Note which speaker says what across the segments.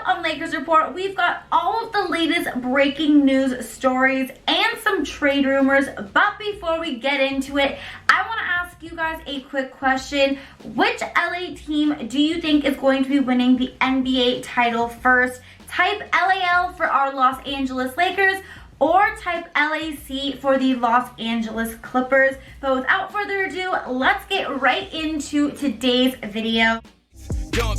Speaker 1: on Lakers Report, we've got all of the latest breaking news stories and some trade rumors. But before we get into it, I want to ask you guys a quick question. Which LA team do you think is going to be winning the NBA title first? Type LAL for our Los Angeles Lakers, or type LAC for the Los Angeles Clippers. But without further ado, let's get right into today's video.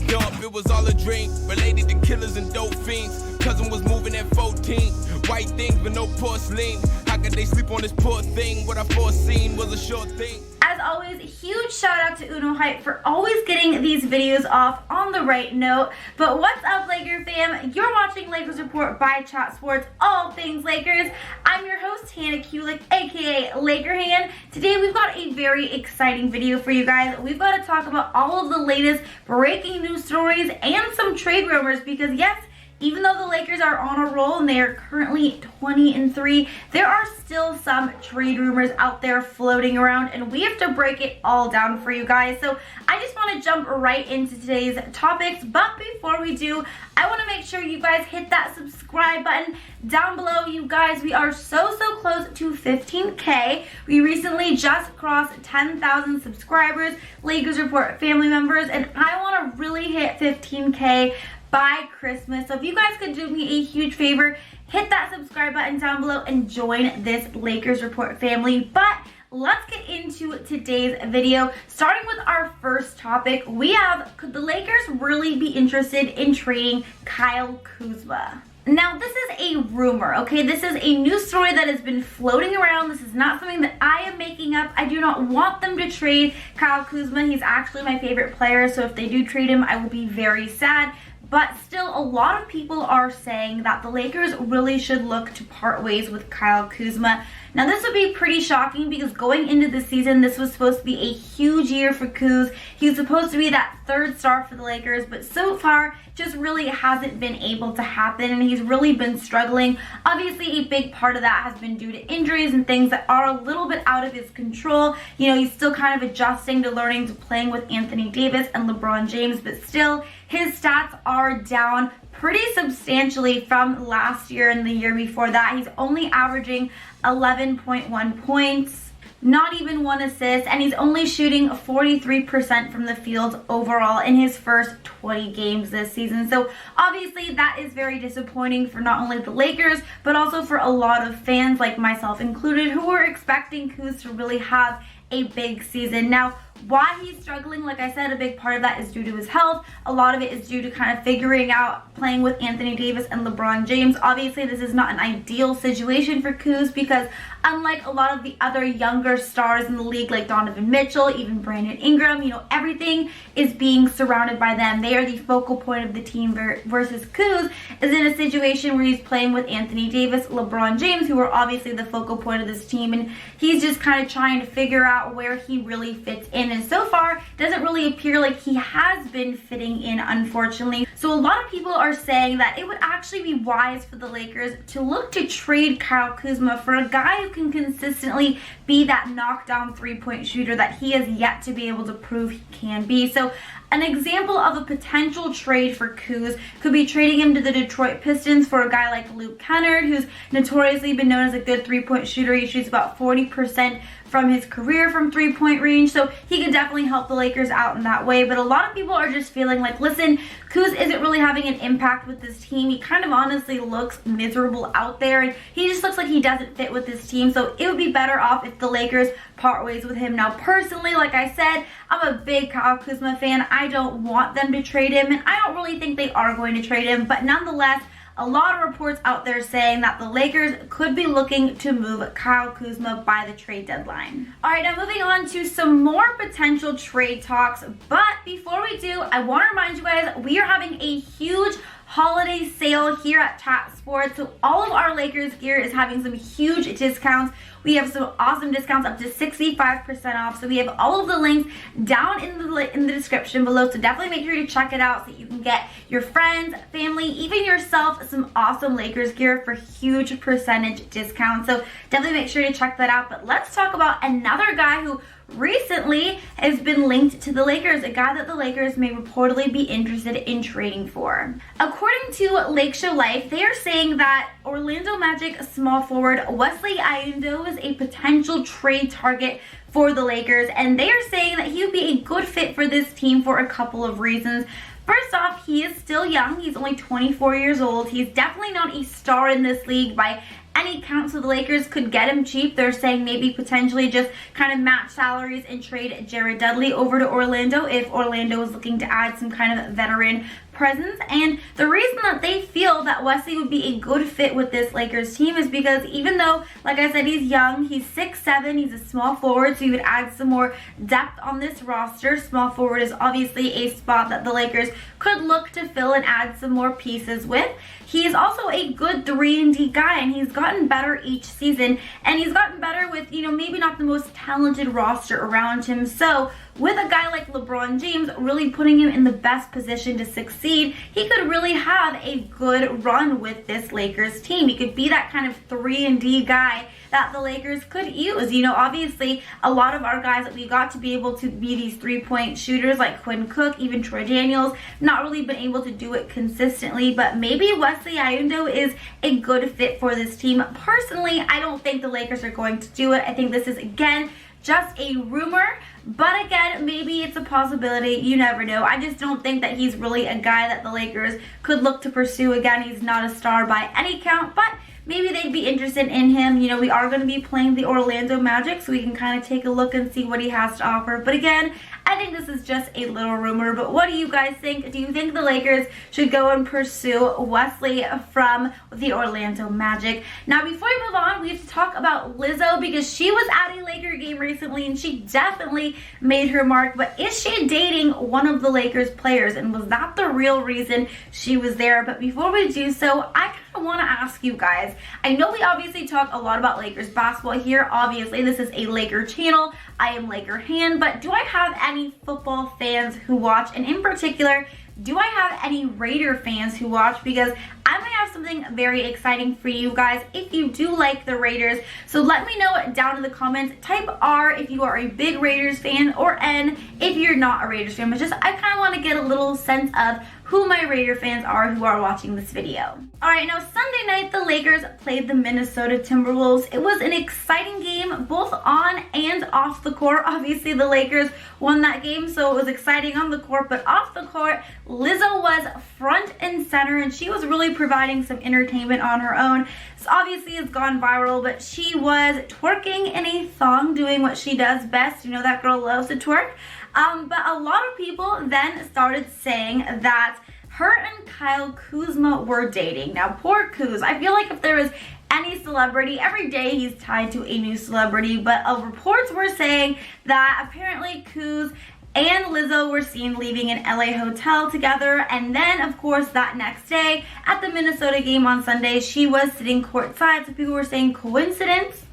Speaker 2: Dump, it was all a dream. Related to killers and dope fiends. Cousin was moving at 14. White things but no porcelain. How could they sleep on this poor thing? What I foreseen was a short thing.
Speaker 1: As always, huge shout out to Uno Hype for always getting these videos off on the right note. But what's up, Laker fam? You're watching Lakers Report by Chat Sports, all things Lakers. I'm your host, Hannah Kulik, aka Laker Han. Today we've got a very exciting video for you guys. We've got to talk about all of the latest breaking news stories and some trade rumors because yes, even though the Lakers are on a roll and they are currently 20-3, there are still some trade rumors out there floating around, and we have to break it all down for you guys. So I just want to jump right into today's topics, but before we do, I want to make sure you guys hit that subscribe button down below. You guys, we are so close to 15K. We recently just crossed 10,000 subscribers, Lakers Report family members, and I want to really hit 15K by Christmas. So if you guys could do me a huge favor, hit that subscribe button down below and join this Lakers Report family. But let's get into today's video. Starting with our first topic, we have, could the Lakers really be interested in trading Kyle Kuzma? Now, this is a rumor, okay? This is a news story that has been floating around. This is not something that I am making up. I do not want them to trade Kyle Kuzma. He's actually my favorite player, so if they do trade him, I will be very sad. But still, a lot of people are saying that the Lakers really should look to part ways with Kyle Kuzma. Now, this would be pretty shocking because going into the season, this was supposed to be a huge year for Kuz. He was supposed to be that third star for the Lakers, but so far, just really hasn't been able to happen, and he's really been struggling. Obviously, a big part of that has been due to injuries and things that are a little bit out of his control. You know, he's still kind of adjusting to learning to playing with Anthony Davis and LeBron James, but still, his stats are down pretty substantially from last year and the year before that. He's only averaging 11.1 points, not even 1 assist, and he's only shooting 43% from the field overall in his first 20 games this season. So obviously that is very disappointing for not only the Lakers, but also for a lot of fans like myself included who were expecting Kuz to really have a big season. Now, why he's struggling, like I said, a big part of that is due to his health. A lot of it is due to kind of figuring out playing with Anthony Davis and LeBron James. Obviously, this is not an ideal situation for Kuz because unlike a lot of the other younger stars in the league like Donovan Mitchell, even Brandon Ingram, you know, everything is being surrounded by them. They are the focal point of the team versus Kuz is in a situation where he's playing with Anthony Davis, LeBron James, who are obviously the focal point of this team, and he's just kind of trying to figure out where he really fits in. And so far, doesn't really appear like he has been fitting in, unfortunately. So a lot of people are saying that it would actually be wise for the Lakers to look to trade Kyle Kuzma for a guy who can consistently be that knockdown three-point shooter that he has yet to be able to prove he can be. So an example of a potential trade for Kuz could be trading him to the Detroit Pistons for a guy like Luke Kennard, who's notoriously been known as a good three-point shooter. He shoots about 40% from his career from three-point range, so he could definitely help the Lakers out in that way. But a lot of people are just feeling like, listen, Kuz isn't really having an impact with this team. He kind of honestly looks miserable out there, and he just looks like he doesn't fit with this team, so it would be better off if the Lakers part ways with him. Now, personally, like I said, I'm a big Kyle Kuzma fan. I don't want them to trade him, and I don't really think they are going to trade him, but nonetheless, a lot of reports out there saying that the Lakers could be looking to move Kyle Kuzma by the trade deadline. All right, now moving on to some more potential trade talks. But before we do, I want to remind you guys, we are having a huge holiday sale here at Chat Sports. So all of our Lakers gear is having some huge discounts. We We have some awesome discounts up to 65% off. So we have all of the links down in the description below. So definitely make sure to check it out so you can get your friends, family, even yourself some awesome Lakers gear for huge percentage discounts. So definitely make sure to check that out. But let's talk about another guy who recently has been linked to the Lakers, a guy that the Lakers may reportedly be interested in trading for. According to Lake Show Life, they are saying that Orlando Magic small forward Wesley is a potential trade target for the Lakers, and they are saying that he would be a good fit for this team for a couple of reasons. First off, he is still young. He's only 24 years old. He's definitely not a star in this league by any count, so the Lakers could get him cheap. They're saying maybe potentially just kind of match salaries and trade Jared Dudley over to Orlando if Orlando is looking to add some kind of veteran presence. And the reason that they feel that Wesley would be a good fit with this Lakers team is because even though, like I said, he's young, he's 6'7", he's a small forward, so you would add some more depth on this roster. Small forward is obviously a spot that the Lakers could look to fill and add some more pieces with. He's also a good 3-and-D guy, and he's gotten better each season, and he's gotten better with, maybe not the most talented roster around him. So with a guy like LeBron James really putting him in the best position to succeed, he could really have a good run with this Lakers team. He could be that kind of 3-and-D guy that the Lakers could use. Obviously, a lot of our guys that we got to be able to be these three-point shooters like Quinn Cook, even Troy Daniels, not really been able to do it consistently, but maybe Wesley is a good fit for this team. Personally, I don't think the Lakers are going to do it. I think this is, again, just a rumor, but again, maybe it's a possibility. You never know. I just don't think that he's really a guy that the Lakers could look to pursue. Again, he's not a star by any count, but maybe they'd be interested in him. We are going to be playing the Orlando Magic, so we can kind of take a look and see what he has to offer. But again, I think this is just a little rumor. But what do you guys think? Do you think the Lakers should go and pursue Wesley from the Orlando Magic? Now, before we move on, we have to talk about Lizzo, because she was at a Laker game recently and she definitely made her mark. But is she dating one of the Lakers players, and was that the real reason she was there? But before we do so, I kind of want to ask you guys, I know we obviously talk a lot about Lakers basketball here. Obviously, this is a Laker channel. I am Laker Han, but do I have any football fans who watch? And in particular, do I have any Raider fans who watch? Because I might have something very exciting for you guys if you do like the Raiders. So let me know down in the comments. Type R if you are a big Raiders fan, or N if you're not a Raiders fan. But just, I kind of want to get a little sense of who my Raider fans are who are watching this video. Alright, now Sunday night the Lakers played the Minnesota Timberwolves. It was an exciting game both on and off the court. Obviously the Lakers won that game, so it was exciting on the court, but off the court, Lizzo was front and center, and she was really providing some entertainment on her own. So obviously it's gone viral, but she was twerking in a thong, doing what she does best. That girl loves to twerk. But a lot of people then started saying that her and Kyle Kuzma were dating. Now, poor Kuz. I feel like if there was any celebrity, every day he's tied to a new celebrity, but reports were saying that apparently Kuz and Lizzo were seen leaving an LA hotel together, and then of course that next day at the Minnesota game on Sunday, she was sitting courtside. So people were saying coincidence.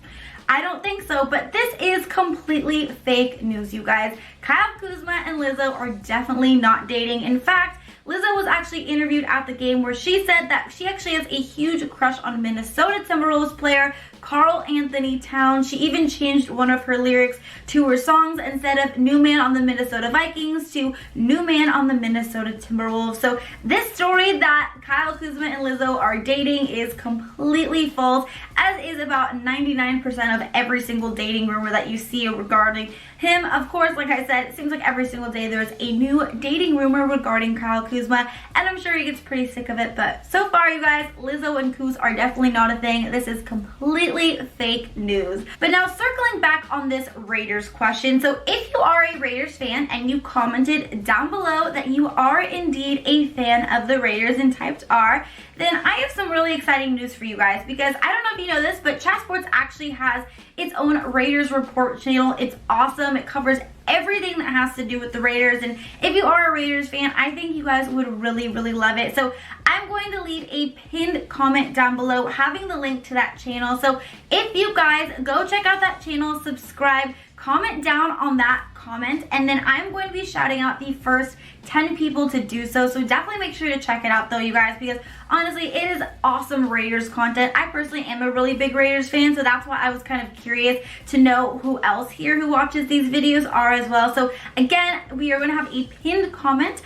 Speaker 1: I don't think so, but this is completely fake news, you guys. Kyle Kuzma and Lizzo are definitely not dating. In fact, Lizzo was actually interviewed at the game where she said that she actually has a huge crush on Minnesota Timberwolves player Karl Anthony Towns. She even changed one of her lyrics to her songs. Instead of new man on the Minnesota Vikings to new man on the Minnesota Timberwolves. So this story that Kyle Kuzma and Lizzo are dating is completely false, as is about 99% of every single dating rumor that you see regarding him. Of course, like I said, it seems like every single day there's a new dating rumor regarding Kyle Kuzma, and I'm sure he gets pretty sick of it. But so far, you guys, Lizzo and Kuz are definitely not a thing. This is completely fake news. But now circling back on this Raiders question, so if you are a Raiders fan and you commented down below that you are indeed a fan of the Raiders and typed R, then I have some really exciting news for you guys, because I don't know if you know this, but Chat Sports actually has its own Raiders report channel. It's awesome. It covers everything that has to do with the Raiders, and if you are a Raiders fan, I think you guys would really, really love it. So I'm going going to leave a pinned comment down below having the link to that channel. So if you guys go check out that channel, subscribe, comment down on that comment, and then I'm going to be shouting out the first 10 people to do so. So definitely make sure to check it out though, you guys, because honestly, it is awesome Raiders content. I personally am a really big Raiders fan, so that's why I was kind of curious to know who else here who watches these videos are as well. So again, we are going to have a pinned comment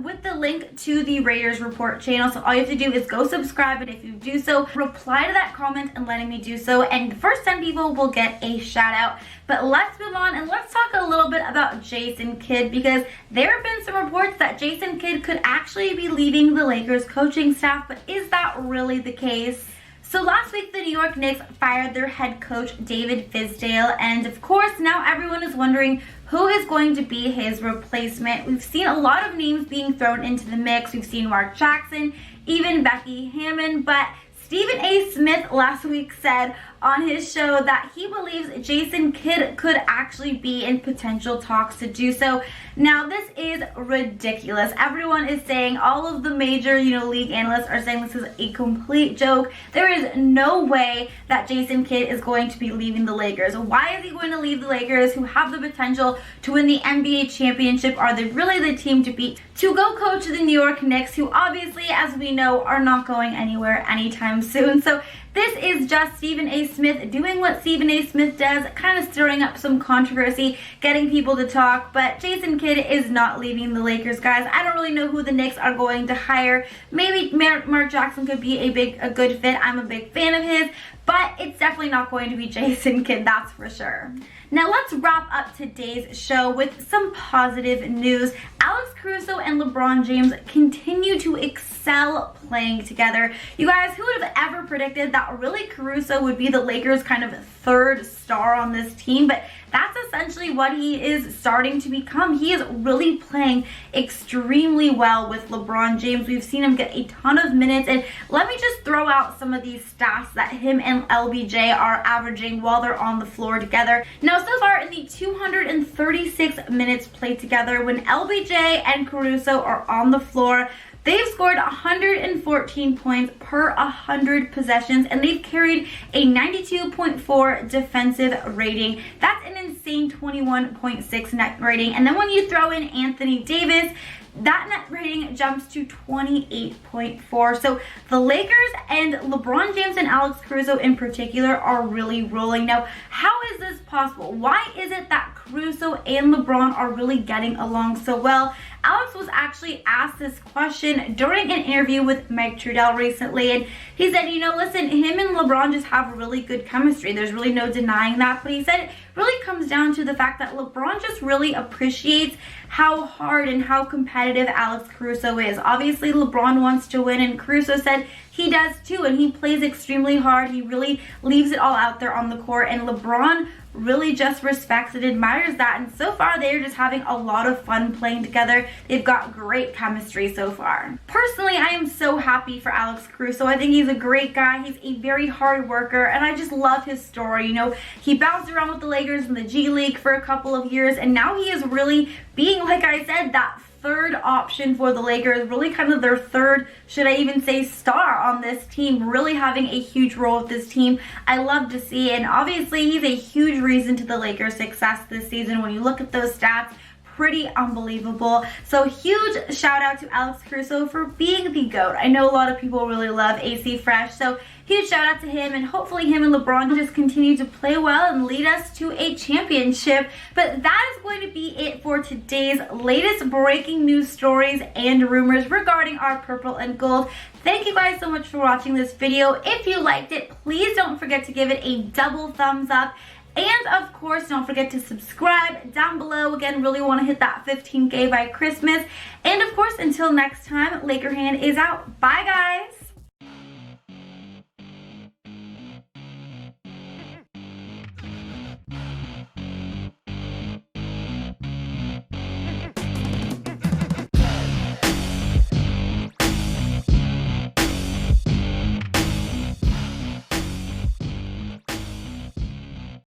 Speaker 1: with the link to the Raiders Report channel. So all you have to do is go subscribe, and if you do so, reply to that comment and letting me do so, and the first 10 people will get a shout out. But let's move on and let's talk a little bit about Jason Kidd, because there have been some reports that Jason Kidd could actually be leaving the Lakers coaching staff, but is that really the case? So last week, the New York Knicks fired their head coach, David Fizdale, and of course, now everyone is wondering who is going to be his replacement. We've seen a lot of names being thrown into the mix. We've seen Mark Jackson, even Becky Hammond, but Stephen A. Smith last week said on his show that he believes Jason Kidd could actually be in potential talks to do so. Now, this is ridiculous. Everyone is saying, all of the major, league analysts are saying this is a complete joke. There is no way that Jason Kidd is going to be leaving the Lakers. Why is he going to leave the Lakers, who have the potential to win the NBA championship? Are they really the team to beat? To go coach the New York Knicks, who obviously, as we know, are not going anywhere anytime soon. So this is just Stephen A. Smith doing what Stephen A. Smith does, kind of stirring up some controversy, getting people to talk, but Jason Kidd is not leaving the Lakers, guys. I don't really know who the Knicks are going to hire. Maybe Mark Jackson could be a good fit. I'm a big fan of his, but it's definitely not going to be Jason Kidd, that's for sure. Now let's wrap up today's show with some positive news. Alex Caruso and LeBron James continue to excel playing together. You guys, who would have ever predicted that really Caruso would be the Lakers' kind of third star on this team? But that's essentially what he is starting to become. He is really playing extremely well with LeBron James. We've seen him get a ton of minutes, and let me just throw out some of these stats that him and LBJ are averaging while they're on the floor together. Now, so far in the 236 minutes played together, when LBJ and Caruso are on the floor, they've scored 114 points per 100 possessions, and they've carried a 92.4 defensive rating. That's an insane 21.6 net rating. And then when you throw in Anthony Davis, that net rating jumps to 28.4. So the Lakers and LeBron James and Alex Caruso in particular are really rolling. Now, how is this possible? Why is it that Caruso and LeBron are really getting along so well? Alex was actually asked this question during an interview with Mike Trudell recently, and he said, listen, him and LeBron just have really good chemistry. There's really no denying that, but he said it really comes down to the fact that LeBron just really appreciates how hard and how competitive Alex Caruso is. Obviously, LeBron wants to win, and Caruso said he does too, and he plays extremely hard. He really leaves it all out there on the court, and LeBron really just respects and admires that, and so far they're just having a lot of fun playing together. They've got great chemistry so far. Personally, I am so happy for Alex Caruso. I think he's a great guy. He's a very hard worker, and I just love his story. He bounced around with the Lakers in the G League for a couple of years, and now he is really being, like I said, that third option for the Lakers, really kind of their third, should I even say, star on this team, really having a huge role with this team. I love to see, and obviously he's a huge reason to the Lakers' success this season. When you look at those stats, pretty unbelievable. So huge shout out to Alex Caruso for being the GOAT. I know a lot of people really love AC Fresh, so huge shout out to him, and hopefully him and LeBron just continue to play well and lead us to a championship. But that is going to be it for today's latest breaking news stories and rumors regarding our purple and gold. Thank you guys so much for watching this video. If you liked it, please don't forget to give it a double thumbs up. And of course, don't forget to subscribe down below. Again, really want to hit that 15K by Christmas. And of course, until next time, Laker Hand is out. Bye, guys.